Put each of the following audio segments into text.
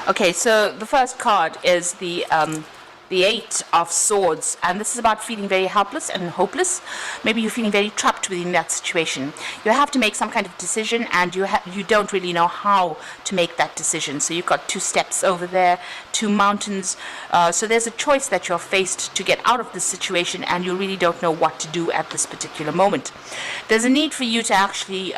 Okay, so the first card is the Eight of Swords, and this is about feeling very helpless and hopeless. Maybe you're feeling very trapped within that situation. You have to make some kind of decision, and you don't really know how to make that decision. So you've got two steps over there, two mountains. So there's a choice that you're faced to get out of this situation, and you really don't know what to do at this particular moment. There's a need for you to actually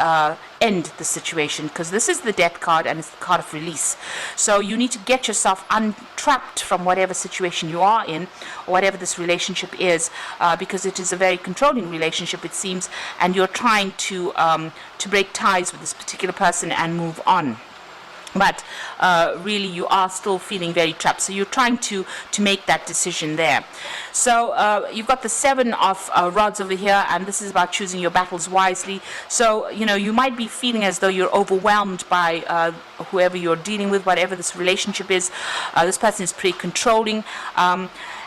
end the situation, because this is the Death card and it's the card of release. So you need to get yourself untrapped from whatever situation you are in, or whatever this relationship is, because it is a very controlling relationship, it seems, and you're trying to break ties with this particular person and move on. But really you are still feeling very trapped, so you're trying to make that decision there. So you've got the Seven of Rods over here, and this is about choosing your battles wisely. So you might be feeling as though you're overwhelmed by whoever you're dealing with, whatever this relationship is. This person is pretty controlling,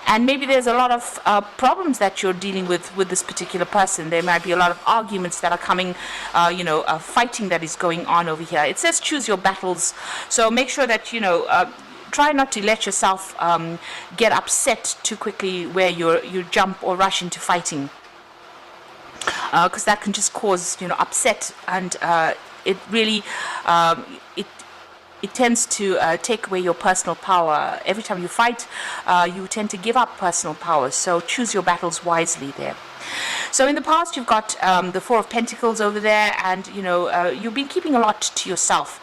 and maybe there's a lot of problems that you're dealing with this particular person. There might be a lot of arguments that are coming, fighting that is going on over here. It says choose your battles. So make sure that, try not to let yourself get upset too quickly where you jump or rush into fighting. Because that can just cause, upset, and it really, it tends to take away your personal power. Every time you fight, you tend to give up personal power. So choose your battles wisely there. So in the past, you've got the Four of Pentacles over there, and you've been keeping a lot to yourself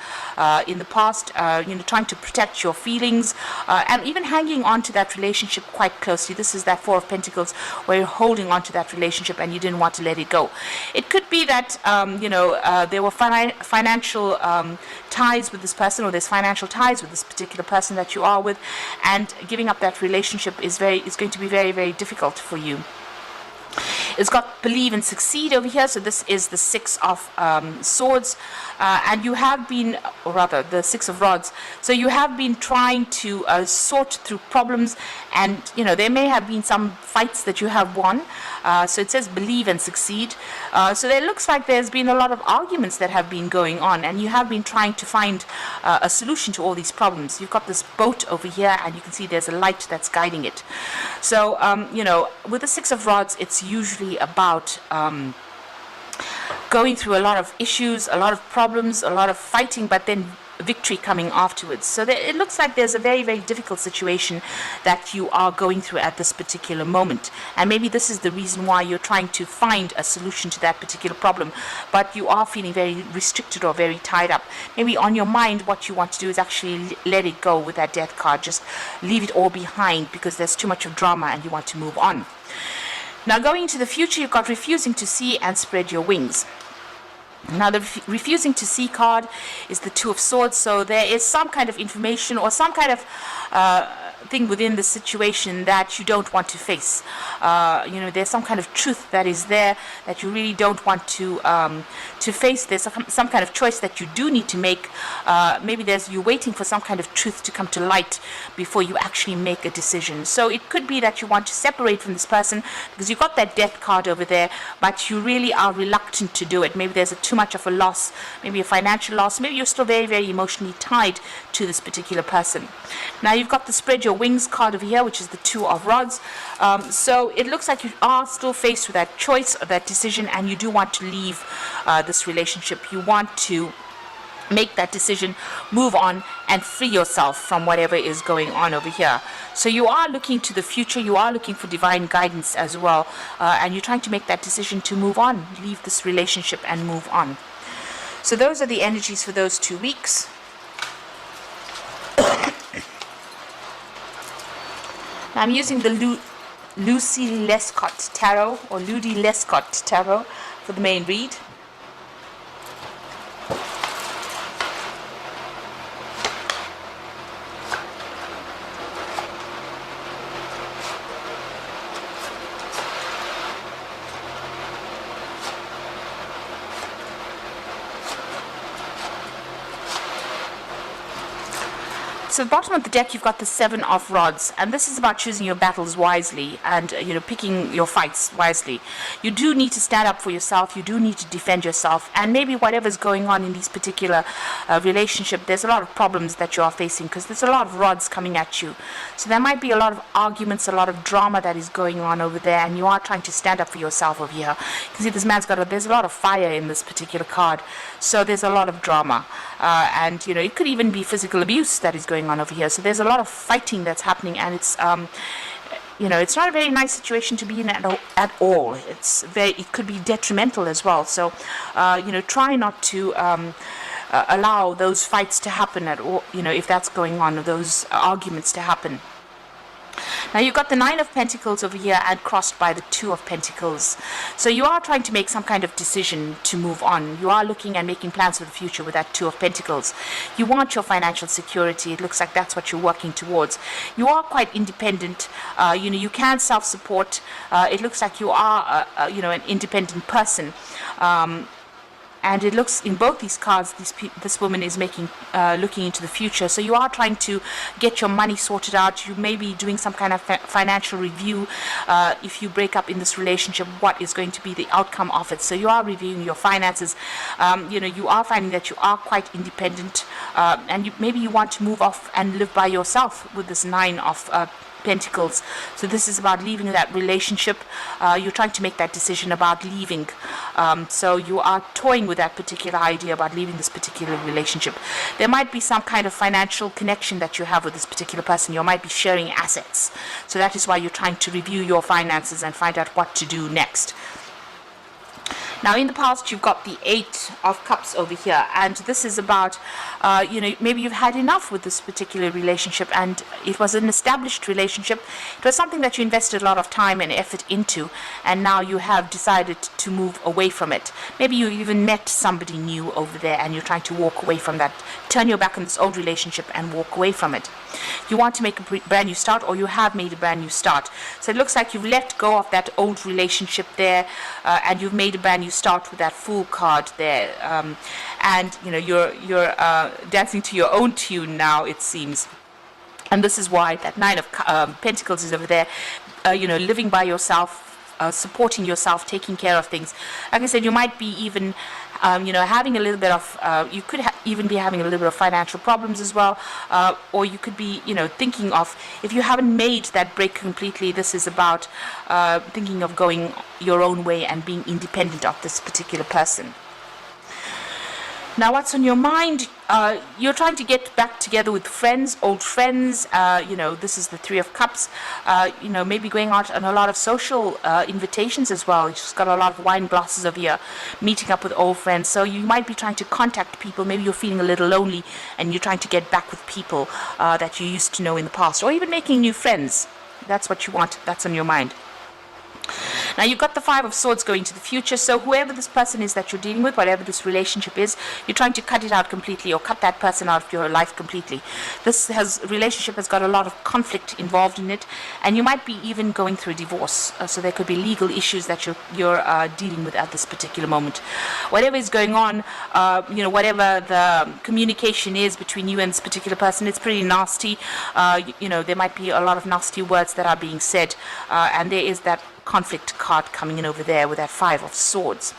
in the past, trying to protect your feelings, and even hanging on to that relationship quite closely. This is that Four of Pentacles, where you're holding on to that relationship and you didn't want to let it go. It could be that there were financial ties with this person, or there's financial ties with this particular person that you are with, and giving up that relationship is going to be very, very difficult for you. It's got Believe and Succeed over here. So this is the Six of Swords, and you have been, or rather the Six of Rods. So you have been trying to sort through problems, and there may have been some fights that you have won. So it says Believe and Succeed. So it looks like there's been a lot of arguments that have been going on, and you have been trying to find a solution to all these problems. You've got this boat over here, and you can see there's a light that's guiding it. So with the Six of Rods, it's usually about going through a lot of issues, a lot of problems, a lot of fighting, but then victory coming afterwards. So it looks like there's a very, very difficult situation that you are going through at this particular moment, and maybe this is the reason why you're trying to find a solution to that particular problem, but you are feeling very restricted or very tied up. Maybe on your mind what you want to do is actually let it go with that Death card. Just leave it all behind, because there's too much of drama and you want to move on. Now, going into the future, you've got Refusing to See and Spread Your Wings. Now, the Refusing to See card is the Two of Swords. So there is some kind of information or some kind of thing within the situation that you don't want to face. There's some kind of truth that is there that you really don't want to face. There's some kind of choice that you do need to make. Maybe you're waiting for some kind of truth to come to light before you actually make a decision. So it could be that you want to separate from this person because you've got that Death card over there, but you really are reluctant to do it. Maybe there's too much of a loss, maybe a financial loss. Maybe you're still very, very emotionally tied to this particular person. Now you've got the Spread Your Wings card over here, which is the Two of Rods. So it looks like you are still faced with that choice or that decision, and you do want to leave this relationship. You want to make that decision, move on, and free yourself from whatever is going on over here. So you are looking to the future, you are looking for divine guidance as well, and you're trying to make that decision to move on, leave this relationship and move on. So those are the energies for those 2 weeks. I'm using the Lucy Lescott Tarot, or Ludi Lescott Tarot, for the main read. So the bottom of the deck, you've got the 7 of rods, and this is about choosing your battles wisely and picking your fights wisely. You do need to stand up for yourself. You do need to defend yourself, and maybe whatever's going on in this particular relationship, there's a lot of problems that you are facing because there's a lot of rods coming at you. So there might be a lot of arguments, a lot of drama that is going on over there, and you are trying to stand up for yourself over here. You can see this man's there's a lot of fire in this particular card, so there's a lot of drama, and it could even be physical abuse that is going on over here. So there's a lot of fighting that's happening, and it's it's not a very nice situation to be in at all. It could be detrimental as well. So try not to allow those fights to happen at all, if that's going on, or those arguments to happen. Now you've got the 9 of Pentacles over here and crossed by the 2 of Pentacles. So you are trying to make some kind of decision to move on. You are looking and making plans for the future with that 2 of Pentacles. You want your financial security. It looks like that's what you're working towards. You are quite independent. You can self-support. It looks like you are, an independent person. And it looks in both these cards, this woman is looking into the future. So you are trying to get your money sorted out. You may be doing some kind of financial review. If you break up in this relationship, what is going to be the outcome of it? So you are reviewing your finances. You are finding that you are quite independent, and maybe you want to move off and live by yourself with this 9 of Pentacles. So this is about leaving that relationship. You're trying to make that decision about leaving. So you are toying with that particular idea about leaving this particular relationship. There might be some kind of financial connection that you have with this particular person. You might be sharing assets. So that is why you're trying to review your finances and find out what to do next. Now, in the past, you've got the 8 of Cups over here, and this is about, maybe you've had enough with this particular relationship, and it was an established relationship. It was something that you invested a lot of time and effort into, and now you have decided to move away from it. Maybe you even met somebody new over there, and you're trying to walk away from that. Turn your back on this old relationship and walk away from it. You want to make a brand new start, or you have made a brand new start. So it looks like you've let go of that old relationship there, and you've made a brand new start with that Fool card there, and you're dancing to your own tune now, it seems. And this is why that 9 of Pentacles is over there, living by yourself, supporting yourself, taking care of things. Like I said, you might be even having a little bit of, you could even be having a little bit of financial problems as well, or you could be, thinking of, if you haven't made that break completely, this is about thinking of going your own way and being independent of this particular person. Now, what's on your mind? You're trying to get back together with friends, old friends. This is the 3 of Cups. Maybe going out on a lot of social invitations as well. She's got a lot of wine glasses over here, meeting up with old friends. So you might be trying to contact people. Maybe you're feeling a little lonely, and you're trying to get back with people that you used to know in the past, or even making new friends. That's what you want. That's on your mind. Now you've got the 5 of Swords going to the future, so whoever this person is that you're dealing with, whatever this relationship is, you're trying to cut it out completely, or cut that person out of your life completely. This relationship has got a lot of conflict involved in it, and you might be even going through a divorce. So there could be legal issues that you're dealing with at this particular moment. Whatever is going on, whatever the communication is between you and this particular person, it's pretty nasty. There might be a lot of nasty words that are being said, and there is that conflict card coming in over there with that 5 of Swords.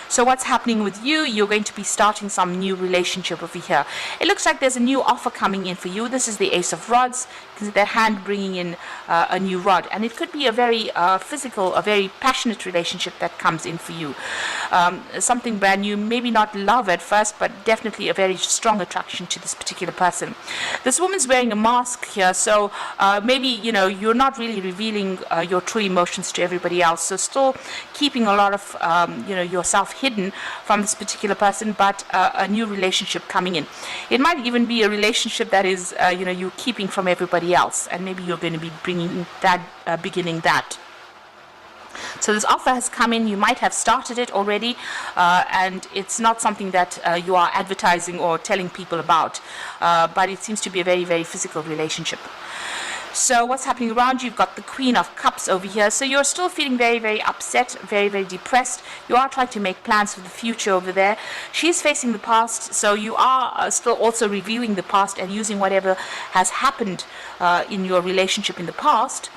So what's happening with you? You're going to be starting some new relationship over here. It looks like there's a new offer coming in for you. This is the Ace of Rods. You can see that hand bringing in a new rod. And it could be a very physical, a very passionate relationship that comes in for you. Something brand new, maybe not love at first, but definitely a very strong attraction to this particular person. This woman's wearing a mask here, so maybe, you're not really revealing your true emotions to everybody else. So still keeping a lot of, yourself hidden from this particular person, but a new relationship coming in. It might even be a relationship that is, you keeping from everybody else, and maybe you're going to be bringing that, beginning that. So this offer has come in. You might have started it already, and it's not something that you are advertising or telling people about, but it seems to be a very, very physical relationship. So what's happening around you? You've got the Queen of Cups over here. So you're still feeling very, very upset, very, very depressed. You are trying to make plans for the future over there. She's facing the past, so you are still also reviewing the past and using whatever has happened in your relationship in the past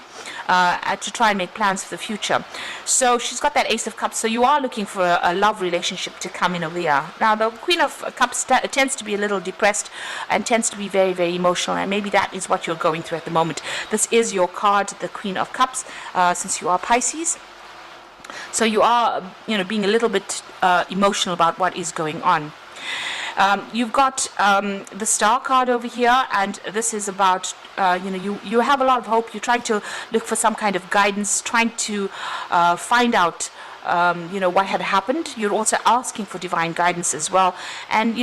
to try and make plans for the future. So she's got that Ace of Cups, so you are looking for a love relationship to come in over here. Now the Queen of Cups tends to be a little depressed and tends to be very, very emotional, and maybe that is what you're going through at the moment. This is your card, the Queen of Cups, since you are Pisces. So you are, being a little bit emotional about what is going on. You've got the Star card over here, and this is about, you have a lot of hope. You're trying to look for some kind of guidance, trying to find out, what had happened. You're also asking for divine guidance as well, and,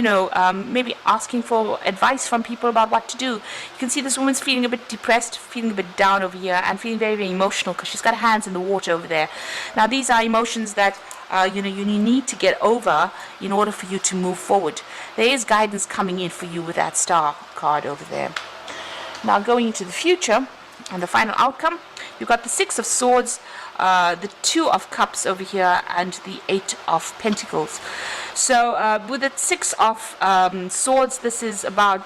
maybe asking for advice from people about what to do. You can see this woman's feeling a bit depressed, feeling a bit down over here, and feeling very, very emotional because she's got her hands in the water over there. Now, these are emotions that you need to get over in order for you to move forward. There is guidance coming in for you with that Star card over there. Now going into the future and the final outcome, you've got the Six of Swords, the Two of Cups over here, and the Eight of Pentacles. So with the Six of Swords, this is about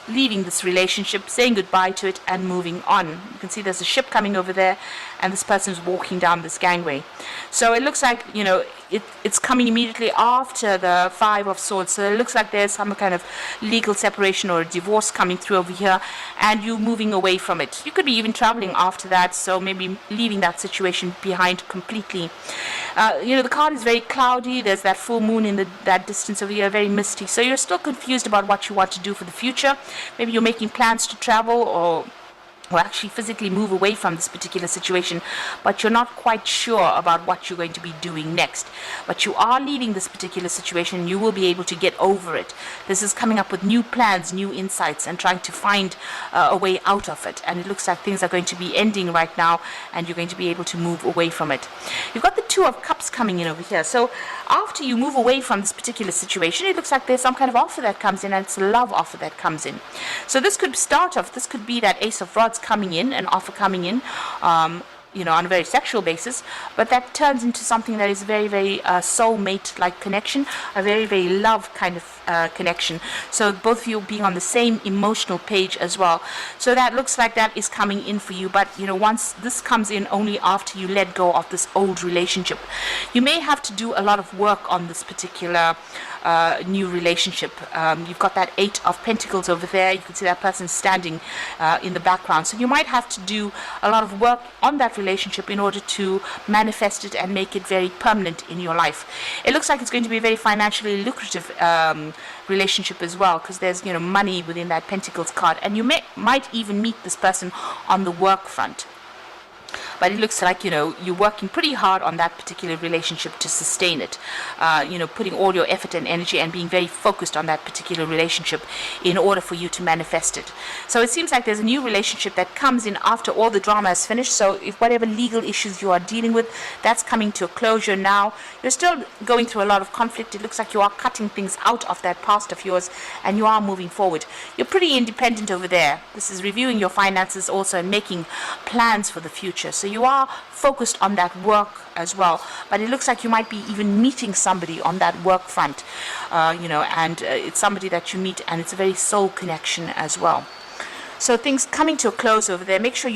leaving this relationship, saying goodbye to it, and moving on. You can see there's a ship coming over there, and this person's walking down this gangway. So it looks like, it's coming immediately after the Five of Swords. So it looks like there's some kind of legal separation or a divorce coming through over here, and you moving away from it. You could be even traveling after that, so maybe leaving that situation behind completely. The card is very cloudy. There's that full moon in that distance over here, very misty. So you're still confused about what you want to do for the future. Maybe you're making plans to travel or actually physically move away from this particular situation, but you're not quite sure about what you're going to be doing next. But you are leaving this particular situation. You will be able to get over it. This is coming up with new plans, new insights, and trying to find a way out of it. And it looks like things are going to be ending right now, and you're going to be able to move away from it. You've got the Two of Cups coming in over here. So after you move away from this particular situation, it looks like there's some kind of offer that comes in, and it's a love offer that comes in. So this could start off, this could be that Ace of Rods coming in, an offer coming in, on a very sexual basis, but that turns into something that is very, very soulmate-like connection, a very, very love kind of connection. So both of you being on the same emotional page as well. So that looks like that is coming in for you, but once this comes in, only after you let go of this old relationship. You may have to do a lot of work on this particular new relationship. You've got that Eight of Pentacles over there. You can see that person standing in the background. So you might have to do a lot of work on that relationship in order to manifest it and make it very permanent in your life. It looks like it's going to be a very financially lucrative relationship as well, because there's money within that Pentacles card, and you might even meet this person on the work front. But it looks like, you're working pretty hard on that particular relationship to sustain it. Putting all your effort and energy and being very focused on that particular relationship in order for you to manifest it. So it seems like there's a new relationship that comes in after all the drama is finished. So if whatever legal issues you are dealing with, that's coming to a closure now. You're still going through a lot of conflict. It looks like you are cutting things out of that past of yours, and you are moving forward. You're pretty independent over there. This is reviewing your finances also and making plans for the future. So you are focused on that work as well, but it looks like you might be even meeting somebody on that work front, and it's somebody that you meet, and it's a very soul connection as well. So things coming to a close over there. Make sure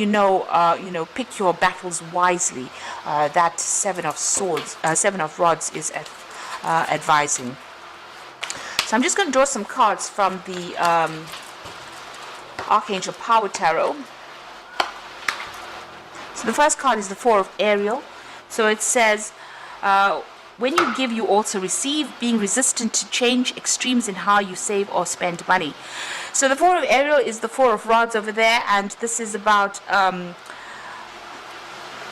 pick your battles wisely. That Seven of Rods is advising. So I'm just going to draw some cards from the Archangel Power Tarot. So the first card is the Four of Ariel. So it says, when you give, you also receive, being resistant to change, extremes in how you save or spend money. So the Four of Ariel is the Four of Rods over there, and this is about,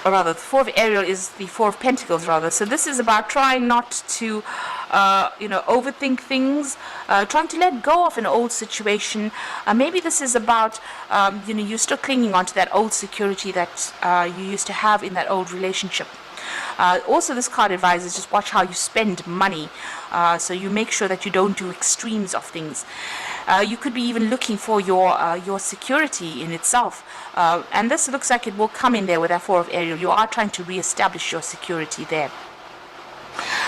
the Four of Ariel is the Four of Pentacles, rather. So this is about trying not to, overthink things, trying to let go of an old situation. Maybe this is about, you're still clinging on to that old security that you used to have in that old relationship. Also, this card advises just watch how you spend money, so you make sure that you don't do extremes of things. You could be even looking for your security in itself, and this looks like it will come in there with that Four of Ariel. You are trying to reestablish your security there.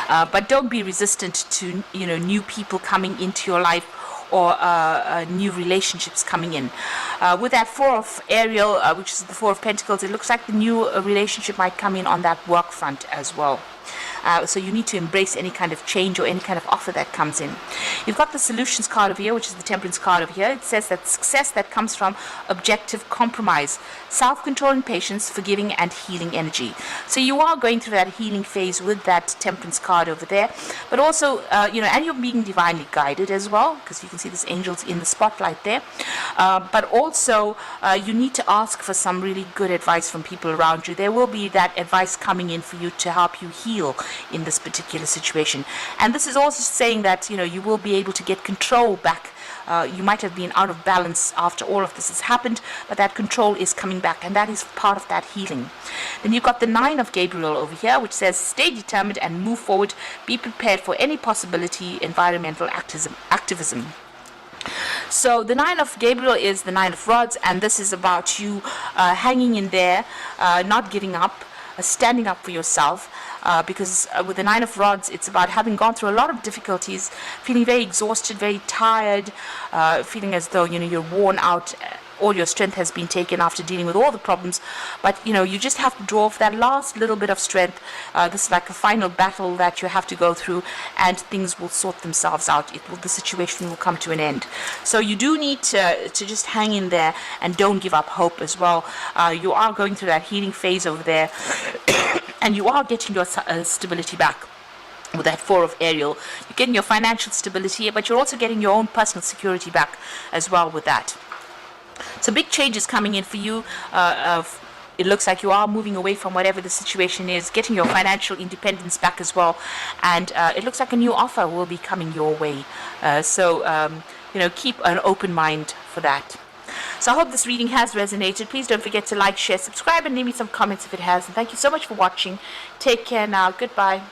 But don't be resistant to new people coming into your life, or new relationships coming in. With that Four of Ariel, which is the Four of Pentacles, it looks like the new relationship might come in on that work front as well. So you need to embrace any kind of change or any kind of offer that comes in. You've got the Solutions card over here, which is the Temperance card over here. It says that success that comes from objective compromise, self-control and patience, forgiving and healing energy. So you are going through that healing phase with that Temperance card over there. But also, and you're being divinely guided as well, because you can see this angels in the spotlight there. But also, you need to ask for some really good advice from people around you. There will be that advice coming in for you to help you heal in this particular situation. And this is also saying that you will be able to get control back. You might have been out of balance after all of this has happened, but that control is coming back, and that is part of that healing. Then you've got the Nine of Gabriel over here, which says stay determined and move forward. Be prepared for any possibility. Environmental activism. So the Nine of Gabriel is the Nine of Rods, and this is about you hanging in there, not giving up, standing up for yourself. Because with the Nine of Rods, it's about having gone through a lot of difficulties, feeling very exhausted, very tired, feeling as though you're worn out. All your strength has been taken after dealing with all the problems, but you just have to draw off that last little bit of strength. This is like a final battle that you have to go through, and things will sort themselves out. The situation will come to an end. So you do need to just hang in there and don't give up hope as well. You are going through that healing phase over there, and you are getting your stability back. With that Four of Ariel, you're getting your financial stability, but you're also getting your own personal security back as well with that. So big changes coming in for you. It looks like you are moving away from whatever the situation is, getting your financial independence back as well. And it looks like a new offer will be coming your way. So keep an open mind for that. So I hope this reading has resonated. Please don't forget to like, share, subscribe, and leave me some comments if it has. And thank you so much for watching. Take care now. Goodbye.